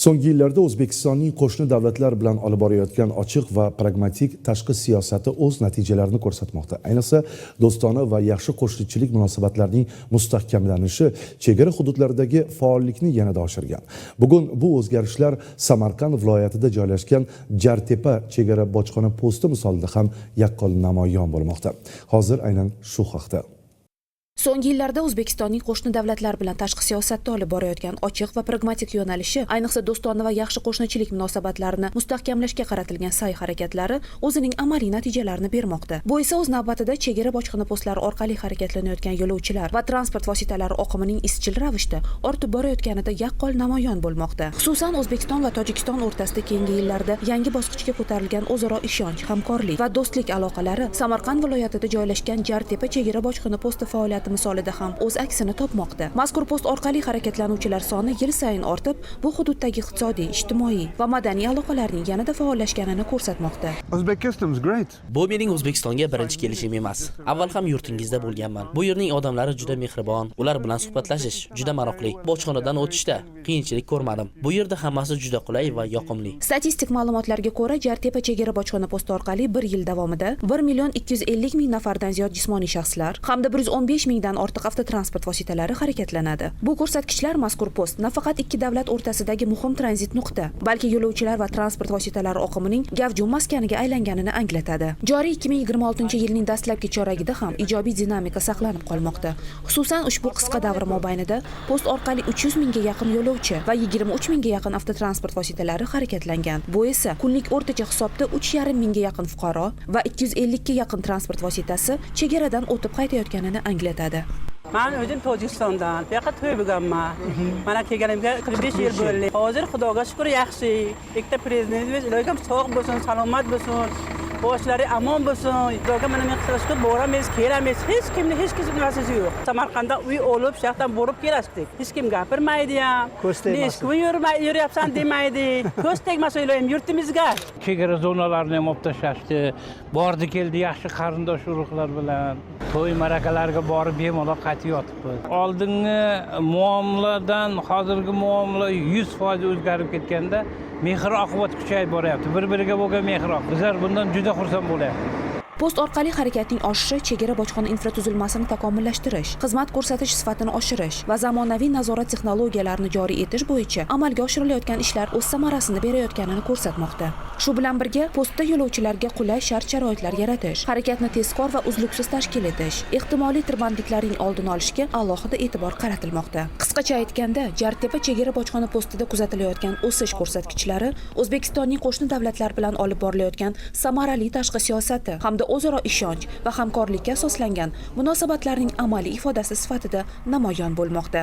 So'nggi yillarda O'zbekistonning qo'shni davlatlar bilan olib borayotgan ochiq va pragmatik tashqi siyosati o'z natijalarini ko'rsatmoqda. Ayniqsa, do'stona va yaxshi qo'shnichilik munosabatlarining mustahkamlanishi chegara hududlaridagi faollikni yanada oshirgan. Bugun bu o'zgarishlar Samarqand viloyatida joylashgan Jartepa chegara bojxona posti misolida ham yaqqol namoyon bo'lmoqda. Hozir aynan shu haqda. So'nggi yillarda O'zbekistonning qo'shni davlatlar bilan tashqi siyosatda olib borayotgan ochiq va pragmatik yo'nalishi, ayniqsa do'stona va yaxshi qo'shnichilik munosabatlarini mustahkamlashga qaratilgan sa'y-harakatlari o'zining amaliy natijalarini bermoqda. Bu esa o'z navbatida chegara bojxona postlari orqali harakatlanayotgan yo'lovchilar va transport vositalari oqimining izchil ravishda ortib borayotganida yaqqol namoyon bo'lmoqda. Xususan, O'zbekiston va Tojikiston o'rtasida keyingi yillarda yangi bosqichga ko'tarilgan o'zaro ishonch, hamkorlik va do'stlik aloqalari Samarqand viloyatida joylashgan Jartepa chegara bojxona posti faoliyati misolida ham o'z aksini topmoqda. Mazkur post orqali harakatlanuvchilar soni yil sayin ortib, bu hududdagi iqtisodiy, ijtimoiy va madaniy aloqalarning yanada faollashganini ko'rsatmoqda. Uzbek Customs great. Bu mening O'zbekistonga birinchi kelishim emas. Avval ham yurtingizda bo'lganman. Bu yerning odamlari juda mehribon, ular bilan suhbatlashish juda maroqli. Bojxonadan o'tishda qiyinchilik ko'rmadim. Bu yerda hammasi juda qulay va yoqimli. Statistik ma'lumotlarga ko'ra, Jartepa chegara bojxona posti orqali 1 yil davomida 1,250,000 nafardan ziyod jismoniy shaxslar hamda 115,000 dan ortiq avtotransport vositalari harakatlanadi. Bu ko'rsatkichlar mazkur post nafaqat ikki davlat o'rtasidagi muhim tranzit nuqta, balki yo'lovchilar va transport vositalari oqimining gavjum maskaniga aylanganini anglatadi. Joriy 2026-yilning dastlabki choragida ham ijobiy dinamika saqlanib qolmoqda. Xususan, ushbu qisqa davr mobaynida post orqali 300 mingga yaqin yo'lovchi va 23 mingga yaqin avtotransport vositalari harakatlangan. Bu esa kunlik o'rtacha hisobda 3,5 mingga yaqin fuqaro va 250 ga yaqin transport vositasi chegaradan o'tib qaytayotganini anglatadi. Men o'zim Tojikistondan, bu yoqqa to'y bo'lganman. Mana kelganimga 45 yil bo'ldi. Hozir Xudoga shukr yaxshi. Ikkita prezidentimiz iloyim sog' bo'lsin, salomat bo'lsin. Boshlari amon bo'lsin. Xudoga mana men qilishga boramiz, kelamiz. Hech kimning hech kim narsa yo'q. Samarqandda uy olib, shaxdan borib kelasdik. Hech kim gapirmaydi ham. Yuryapsan demaydi. Ko'z tegmasa iloyim yurtimizga. Chegara zonalarini ham olib tashlashdi. Bordi keldi yaxshi qarindosh urug'lar bilan. To'y marakalarga borib bemalol qaytib yotibmiz. Oldingi muomaladan hozirgi muomala 100% o'zgarib ketganda mehr-oqibat kuchayib boryapti. Bir-biriga bo'lgan mehr-oqibat. Bizlar bundan juda xursand bo'lyapmiz. Post orqali harakatning oshishi chegara bojxona infratuzilmasini takomillashtirish, xizmat ko'rsatish sifatini oshirish va zamonaviy nazorat texnologiyalarini joriy etish bo'yicha amalga oshirilayotgan ishlar o'z samarasini berayotganini ko'rsatmoqda. Shu bilan birga, postda yo'lovchilarga qulay shart-sharoitlar yaratish, harakatni tezkor va uzluksiz tashkil etish, ehtimoliy tirbandliklarning oldini olishga alohida e'tibor qaratilmoqda. Qisqacha aytganda, Jartepa chegara bojxona postida kuzatilayotgan o'sish ko'rsatkichlari O'zbekistonning qo'shni davlatlar bilan olib borilayotgan samarali tashqi siyosati hamda o'zaro ishonch va hamkorlikka asoslangan munosabatlarning amaliy ifodasi sifatida namoyon bo'lmoqda.